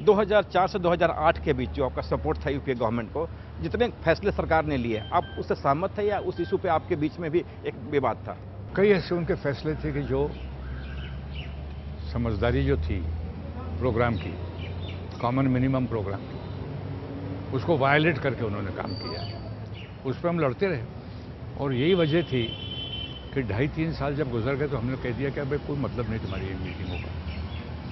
2004 से 2008 के बीच जो आपका सपोर्ट था यूपीए गवर्नमेंट को, जितने फैसले सरकार ने लिए, आप उससे सहमत थे या उस इशू पे आपके बीच में भी एक विवाद था? कई ऐसे उनके फैसले थे कि जो समझदारी जो थी प्रोग्राम की, कॉमन मिनिमम प्रोग्राम की, उसको वायलेट करके उन्होंने काम किया। उस पर हम लड़ते रहे और यही वजह थी कि 2.5-3 साल जब गुजर गए तो हमने कह दिया कि अब कोई मतलब नहीं तुम्हारी इन मीटिंगों का।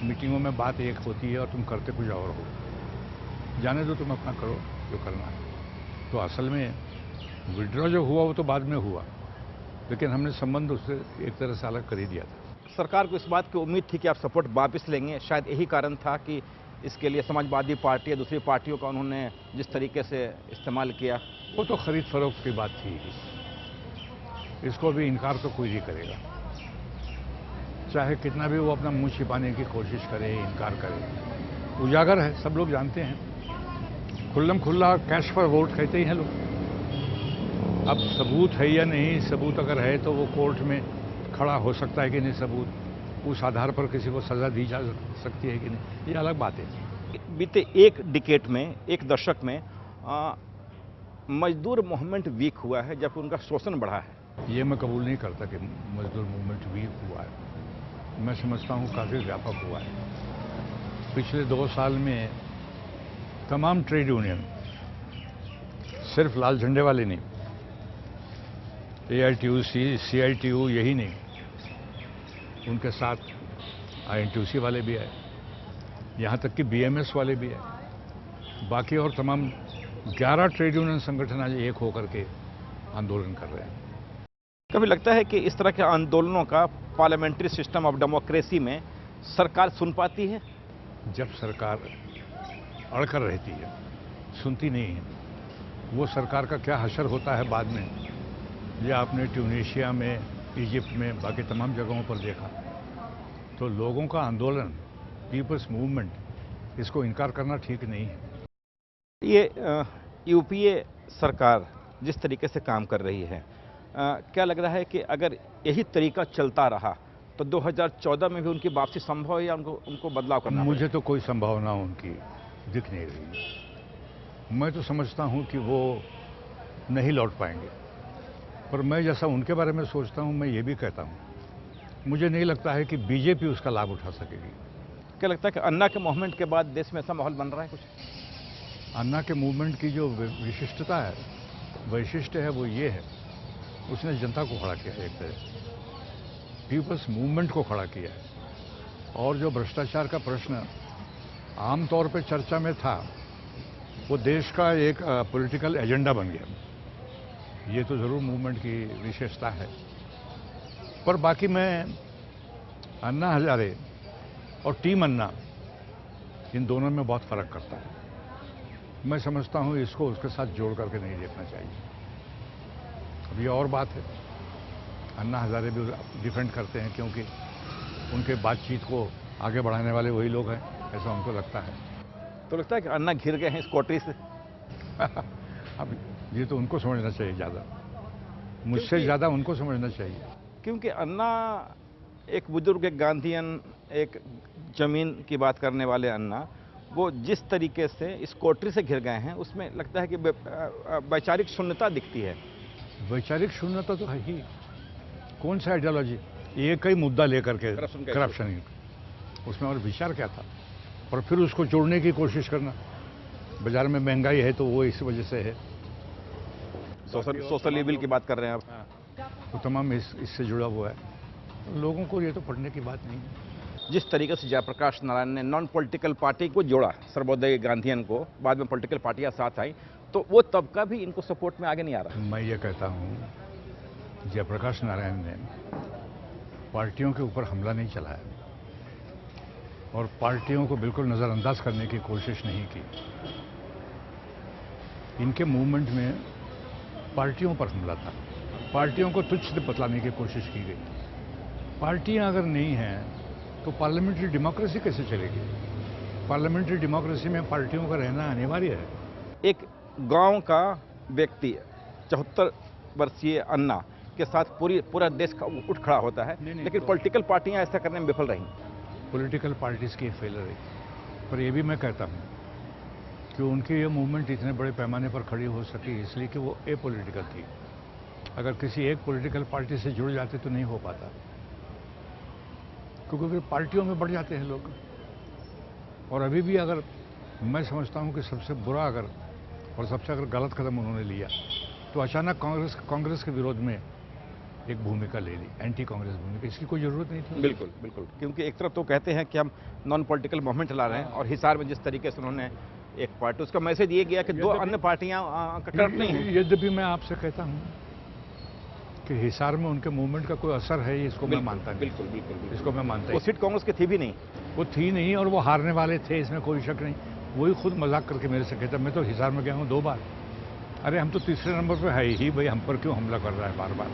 मीटिंगों में बात एक होती है और तुम करते कुछ और हो। जाने दो, तुम अपना करो जो करना है। तो असल में विड्रॉ जो हुआ वो तो बाद में हुआ, लेकिन हमने संबंध उससे एक तरह से अलग कर ही दिया था। सरकार को इस बात की उम्मीद थी कि आप सपोर्ट वापस लेंगे, शायद यही कारण था कि इसके लिए समाजवादी पार्टी या दूसरी पार्टियों का उन्होंने जिस तरीके से इस्तेमाल किया। वो तो खरीद फरोख्त की बात थी, इसको भी इनकार तो कोई नहीं करेगा। चाहे कितना भी वो अपना मुंह छिपाने की कोशिश करे, इनकार करे, उजागर है, सब लोग जानते हैं। खुल्लम खुल्ला कैश पर वोट कहते ही हैं लोग। अब सबूत है या नहीं, सबूत अगर है तो वो कोर्ट में खड़ा हो सकता है कि नहीं सबूत, उस आधार पर किसी को सजा दी जा सकती है कि नहीं, ये अलग बात है। बीते एक डिकेड में, एक दशक में मजदूर मूवमेंट वीक हुआ है, जबकि उनका शोषण बढ़ा है। ये मैं कबूल नहीं करता कि मजदूर मूवमेंट वीक हुआ है। मैं समझता हूँ काफ़ी व्यापक हुआ है। पिछले 2 साल में तमाम ट्रेड यूनियन, सिर्फ लाल झंडे वाले नहीं, AITUC, CITU यही नहीं, उनके साथ INTUC वाले भी आए, यहाँ तक कि BMS वाले भी आए। बाकी और तमाम 11 ट्रेड यूनियन संगठन आज एक होकर के आंदोलन कर रहे हैं। कभी लगता है कि इस तरह के आंदोलनों का पार्लियामेंट्री सिस्टम ऑफ डेमोक्रेसी में सरकार सुन पाती है? जब सरकार अड़कर रहती है, सुनती नहीं है। वो सरकार का क्या हशर होता है बाद में, ये आपने ट्यूनीशिया में, इजिप्ट में, बाकी तमाम जगहों पर देखा। तो लोगों का आंदोलन, पीपल्स मूवमेंट, इसको इनकार करना ठीक नहीं है। ये यूपीए सरकार जिस तरीके से काम कर रही है, क्या लग रहा है कि अगर यही तरीका चलता रहा तो 2014 में भी उनकी वापसी संभव है या उनको बदलाव करना? मुझे तो कोई संभावना उनकी दिख नहीं रही। मैं तो समझता हूं कि वो नहीं लौट पाएंगे, पर मैं जैसा उनके बारे में सोचता हूं, मैं ये भी कहता हूं, मुझे नहीं लगता है कि बीजेपी उसका लाभ उठा सकेगी। क्या लगता है कि अन्ना के मूवमेंट के बाद देश में ऐसा माहौल बन रहा है कुछ? अन्ना के मूवमेंट की जो विशिष्टता है, वैशिष्ट्य है, वो ये है, उसने जनता को खड़ा किया, एक तरह पीपल्स मूवमेंट को खड़ा किया है। और जो भ्रष्टाचार का प्रश्न आमतौर पे चर्चा में था, वो देश का एक पॉलिटिकल एजेंडा बन गया। ये तो जरूर मूवमेंट की विशेषता है। पर बाकी मैं अन्ना हजारे और टीम अन्ना, इन दोनों में बहुत फर्क करता है। मैं समझता हूं इसको उसके साथ जोड़ करके नहीं देखना चाहिए। अब ये और बात है, अन्ना हजारे भी डिफेंड करते हैं क्योंकि उनके बातचीत को आगे बढ़ाने वाले वही लोग हैं, ऐसा उनको लगता है। तो लगता है कि अन्ना घिर गए हैं इस कोटरी से? अब ये तो उनको समझना चाहिए, ज़्यादा मुझसे ज़्यादा उनको समझना चाहिए। क्योंकि अन्ना एक बुजुर्ग, एक गांधीयन, एक जमीन की बात करने वाले अन्ना, वो जिस तरीके से इस कोटरी से घिर गए हैं, उसमें लगता है कि वैचारिक शून्यता दिखती है। वैचारिक शून्यता तो है ही। कौन सा आइडियोलॉजी, एक ही मुद्दा लेकर के करप्शन, उसमें और विचार क्या था? और फिर उसको जोड़ने की कोशिश करना। बाजार में महंगाई है तो वो इस वजह से है। सोशल इविल की बात कर रहे हैं आप? वो तमाम इससे जुड़ा हुआ है। लोगों को ये तो पढ़ने की बात नहीं है। जिस तरीके से जयप्रकाश नारायण ने नॉन पॉलिटिकल पार्टी को जोड़ा, सर्वोदय गांधीयन को, बाद में पॉलिटिकल पार्टियां साथ आई, तो वो तबका भी इनको सपोर्ट में आगे नहीं आ रहा। मैं ये कहता हूँ, जयप्रकाश नारायण ने पार्टियों के ऊपर हमला नहीं चलाया और पार्टियों को बिल्कुल नज़रअंदाज करने की कोशिश नहीं की। इनके मूवमेंट में पार्टियों पर हमला था, पार्टियों को तुच्छ बतलाने की कोशिश की गई। पार्टियां अगर नहीं हैं तो पार्लियामेंट्री डेमोक्रेसी कैसे चलेगी? पार्लियामेंट्री डेमोक्रेसी में पार्टियों का रहना अनिवार्य है। एक गांव का व्यक्ति 74 वर्षीय अन्ना के साथ पूरा देश का उठ खड़ा होता है, लेकिन पॉलिटिकल पार्टियां ऐसा करने में विफल रही। पॉलिटिकल पार्टीज की फेलर है। पर यह भी मैं कहता हूँ कि उनकी ये मूवमेंट इतने बड़े पैमाने पर खड़ी हो सकी इसलिए कि वो एपॉलिटिकल थी। अगर किसी एक पॉलिटिकल पार्टी से जुड़ जाते तो नहीं हो पाता, क्योंकि फिर पार्टियों में बढ़ जाते हैं लोग। और अभी भी अगर मैं समझता हूं कि सबसे बुरा और सबसे अगर गलत कदम उन्होंने लिया तो अचानक कांग्रेस के विरोध में एक भूमिका ले ली, एंटी कांग्रेस भूमिका। इसकी कोई जरूरत नहीं थी। बिल्कुल बिल्कुल, क्योंकि एक तरफ तो कहते हैं कि हम नॉन पॉलिटिकल मूवमेंट चला रहे हैं और हिसार में जिस तरीके से उन्होंने एक पार्टी, उसका मैसेज ये गया कि दो अन्य पार्टियां कट नहीं हैं। यद्यपि मैं आपसे कहता हूं कि हिसार में उनके मूवमेंट का कोई असर है, इसको मैं मानता नहीं। बिल्कुल बिल्कुल, इसको मैं मानता वो सीट कांग्रेस की थी भी नहीं, वो थी नहीं और वो हारने वाले थे, इसमें कोई शक नहीं। वही खुद मजाक करके मेरे से कहता, मैं तो हिसार में गया हूँ 2 बार। अरे हम तो तीसरे नंबर पे है ही भाई, हम पर क्यों हमला कर रहा है बार बार।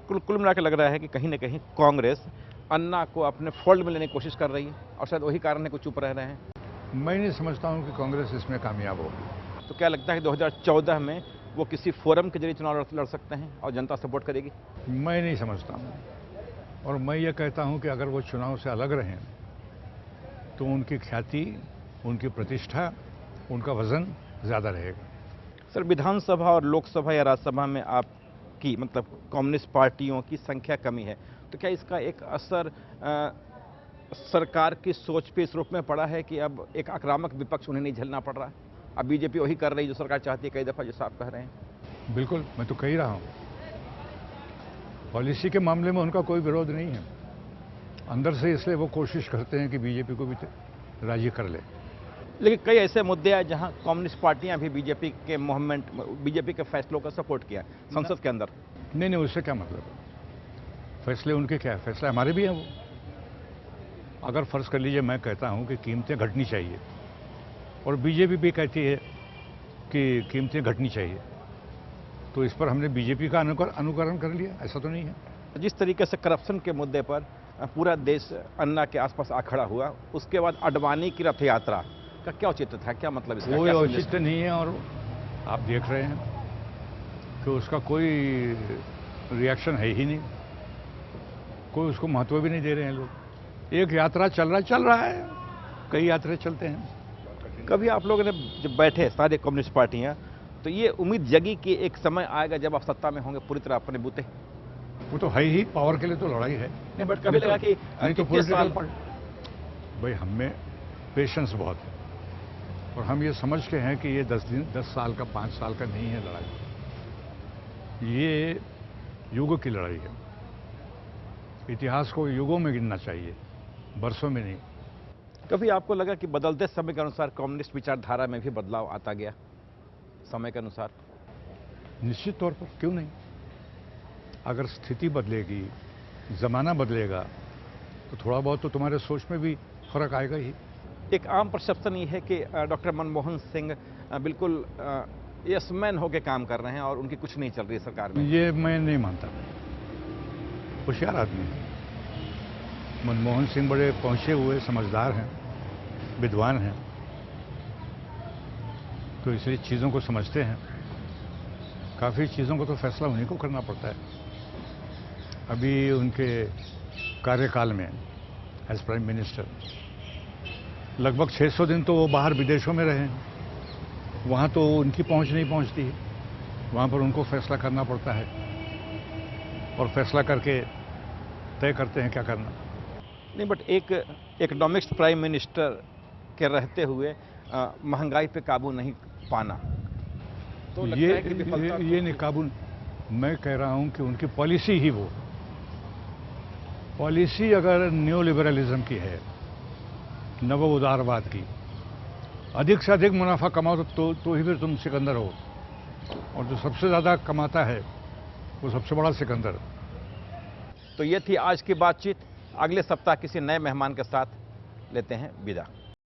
कुल मिला के लग रहा है कि कहीं ना कहीं कांग्रेस अन्ना को अपने फोल्ड में लेने की कोशिश कर रही है और शायद वही कारण है कि चुप रह रहे हैं। मैं नहीं समझता हूं कि कांग्रेस इसमें कामयाब होगी। तो क्या लगता है कि 2014 में वो किसी फोरम के जरिए चुनाव लड़ सकते हैं और जनता सपोर्ट करेगी? मैं नहीं समझता हूं, और मैं ये कहता हूं कि अगर वो चुनाव से अलग रहें तो उनकी ख्याति, उनकी प्रतिष्ठा, उनका वजन ज़्यादा रहेगा। सर, विधानसभा और लोकसभा या राज्यसभा में आपकी मतलब कम्युनिस्ट पार्टियों की संख्या कमी है, तो क्या इसका एक असर सरकार की सोच पे इस रूप में पड़ा है कि अब एक आक्रामक विपक्ष उन्हें नहीं झेलना पड़ रहा है? अब बीजेपी वही कर रही है जो सरकार चाहती है कई दफ़ा, जैसा आप कह रहे हैं। बिल्कुल, मैं तो कह ही रहा हूं, पॉलिसी के मामले में उनका कोई विरोध नहीं है। अंदर से इसलिए वो कोशिश करते हैं कि बीजेपी को भी राजी कर ले। लेकिन कई ऐसे मुद्दे हैं जहां कम्युनिस्ट पार्टियां भी बीजेपी के मूवमेंट, बीजेपी के फैसलों का सपोर्ट किया संसद के अंदर। नहीं, उससे क्या मतलब है? फैसले उनके क्या है, फैसले हमारे भी हैं। वो अगर फर्ज कर लीजिए मैं कहता हूं कि कीमतें घटनी चाहिए और बीजेपी भी कहती है कि कीमतें घटनी चाहिए, तो इस पर हमने बीजेपी का अनुकरण कर लिया, ऐसा तो नहीं है। जिस तरीके से करप्शन के मुद्दे पर पूरा देश अन्ना के आसपास आ खड़ा हुआ, उसके बाद अडवाणी की रथ यात्रा का क्या औचित्य था, क्या मतलब इसका? कोई औचित्य नहीं है और आप देख रहे हैं कि उसका कोई रिएक्शन है ही नहीं, कोई उसको महत्व भी नहीं दे रहे हैं लोग। एक यात्रा चल रहा है, कई यात्रा चलते हैं। कभी आप लोगों ने जब बैठे सारे कम्युनिस्ट पार्टियां तो ये उम्मीद जगी कि एक समय आएगा जब आप सत्ता में होंगे पूरी तरह अपने बूते? वो तो है ही, पावर के लिए तो लड़ाई है। नहीं, बट कभी लगा कि नहीं तो पॉलिटिकल भाई, हम में पेशेंस बहुत है और हम ये समझ के हैं कि ये 10 साल का 5 साल का नहीं है लड़ाई, ये युगों की लड़ाई है। इतिहास को युगों में गिनना चाहिए, बरसों में नहीं। कभी आपको लगा कि बदलते समय के अनुसार कम्युनिस्ट विचारधारा में भी बदलाव आता गया समय के अनुसार? निश्चित तौर पर, क्यों नहीं। अगर स्थिति बदलेगी, जमाना बदलेगा, तो थोड़ा बहुत तो तुम्हारे सोच में भी फर्क आएगा ही। एक आम परसेप्शन ये है कि डॉक्टर मनमोहन सिंह बिल्कुल यसमैन होकर काम कर रहे हैं और उनकी कुछ नहीं चल रही है सरकार में। ये मैं नहीं मानता। होशियार आदमी है मनमोहन सिंह, बड़े पहुंचे हुए समझदार हैं, विद्वान हैं, तो इसलिए चीज़ों को समझते हैं। काफ़ी चीज़ों को तो फैसला उन्हीं को करना पड़ता है। अभी उनके कार्यकाल में एज प्राइम मिनिस्टर लगभग 600 दिन तो वो बाहर विदेशों में रहे हैं। वहाँ तो उनकी पहुँच नहीं पहुँचती है, वहाँ पर उनको फैसला करना पड़ता है और फैसला करके तय करते हैं क्या करना। नहीं, बट एक इकोनॉमिक्स प्राइम मिनिस्टर के रहते हुए महंगाई पे काबू नहीं पाना तो लगता है कि विफलता। ये नहीं काबू, मैं कह रहा हूं कि उनकी पॉलिसी ही वो पॉलिसी अगर न्यू लिबरलिज्म की है, नव उदारवाद की, अधिक से अधिक मुनाफा कमाओ तो ही फिर तुम सिकंदर हो, और जो सबसे ज़्यादा कमाता है वो सबसे बड़ा सिकंदर। तो ये थी आज की बातचीत। अगले सप्ताह किसी नए मेहमान के साथ लेते हैं विदा।